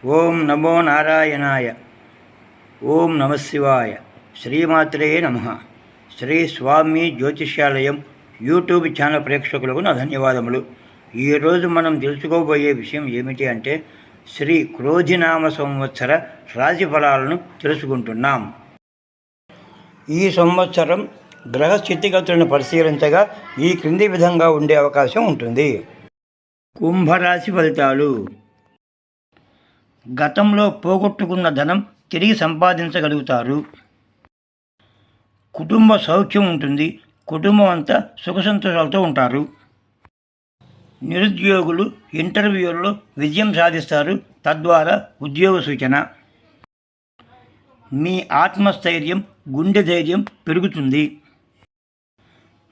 ఓం నమో నారాయణాయ. ఓం నమ శివాయ. శ్రీమాత్రే నమ. శ్రీ స్వామి జ్యోతిష్యాలయం యూట్యూబ్ ఛానల్ ప్రేక్షకులకు నా ధన్యవాదములు. ఈరోజు మనం తెలుసుకోబోయే విషయం ఏమిటి అంటే శ్రీ క్రోధినామ సంవత్సర రాశి ఫలాలను తెలుసుకుంటున్నాం. ఈ సంవత్సరం గ్రహ స్థితిగతులను పరిశీలించగా ఈ క్రింది విధంగా ఉండే అవకాశం ఉంటుంది. కుంభరాశి ఫలితాలు. గతంలో పోగొట్టుకున్న ధనం తిరిగి సంపాదించగలుగుతారు. కుటుంబ సౌఖ్యం ఉంటుంది. కుటుంబం అంతా సుఖ సంతోషాలతో ఉంటారు. నిరుద్యోగులు ఇంటర్వ్యూల్లో విజయం సాధిస్తారు. తద్వారా ఉద్యోగ సూచన. మీ ఆత్మస్థైర్యం, గుండె ధైర్యం పెరుగుతుంది.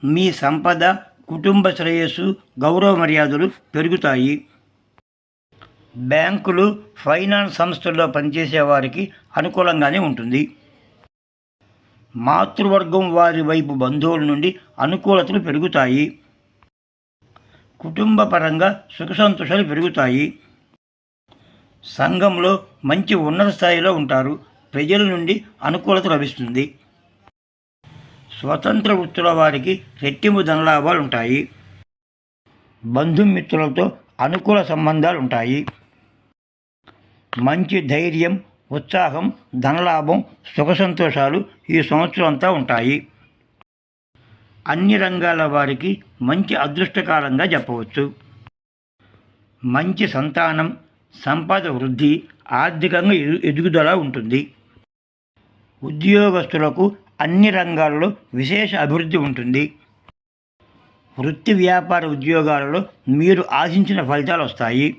మీ సంపద, కుటుంబ శ్రేయస్సు, గౌరవ మర్యాదలు పెరుగుతాయి. బ్యాంకులు, ఫైనాన్స్ సంస్థల్లో పనిచేసే వారికి అనుకూలంగానే ఉంటుంది. మాతృవర్గం వారి వైపు బంధువుల నుండి అనుకూలతలు పెరుగుతాయి. కుటుంబ పరంగా సుఖ సంతోషాలు పెరుగుతాయి. సంఘంలో మంచి ఉన్నత స్థాయిలో ఉంటారు. ప్రజల నుండి అనుకూలత లభిస్తుంది. స్వతంత్ర వృత్తుల వారికి రెట్టింపు ధనలాభాలు ఉంటాయి. బంధుమిత్రులతో అనుకూల సంబంధాలు ఉంటాయి. మంచి ధైర్యం, ఉత్సాహం, ధనలాభం, సుఖ సంతోషాలు ఈ సంవత్సరం అంతా ఉంటాయి. అన్ని రంగాల వారికి మంచి అదృష్టకాలంగా చెప్పవచ్చు. మంచి సంతానం, సంపద వృద్ధి, ఆర్థికంగా ఎదుగుదల ఉంటుంది. ఉద్యోగస్తులకు అన్ని రంగాల్లో విశేష అభివృద్ధి ఉంటుంది. వృత్తి వ్యాపార ఉద్యోగాలలో మీరు ఆశించిన ఫలితాలు వస్తాయి.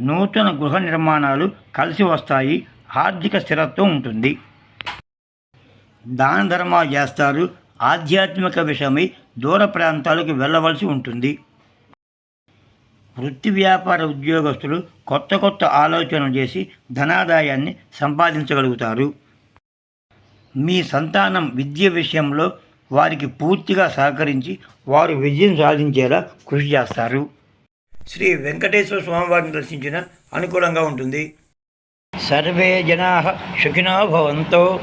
నూతన గృహ నిర్మాణాలు కలిసి వస్తాయి. ఆర్థిక స్థిరత్వం ఉంటుంది. దాన ధర్మాలు చేస్తారు. ఆధ్యాత్మిక విషయమై దూర ప్రాంతాలకు వెళ్ళవలసి ఉంటుంది. వృత్తి వ్యాపార ఉద్యోగస్తులు కొత్త కొత్త ఆలోచనలు చేసి ధనాదాయాన్ని సంపాదించగలుగుతారు. మీ సంతానం విద్య విషయంలో వారికి పూర్తిగా సహకరించి వారు విజయం సాధించేలా కృషి చేస్తారు. శ్రీ వెంకటేశ్వర స్వామివారిని దర్శించిన అనుకూలంగా ఉంటుంది. సర్వే జనాః సుఖినో భవంతు.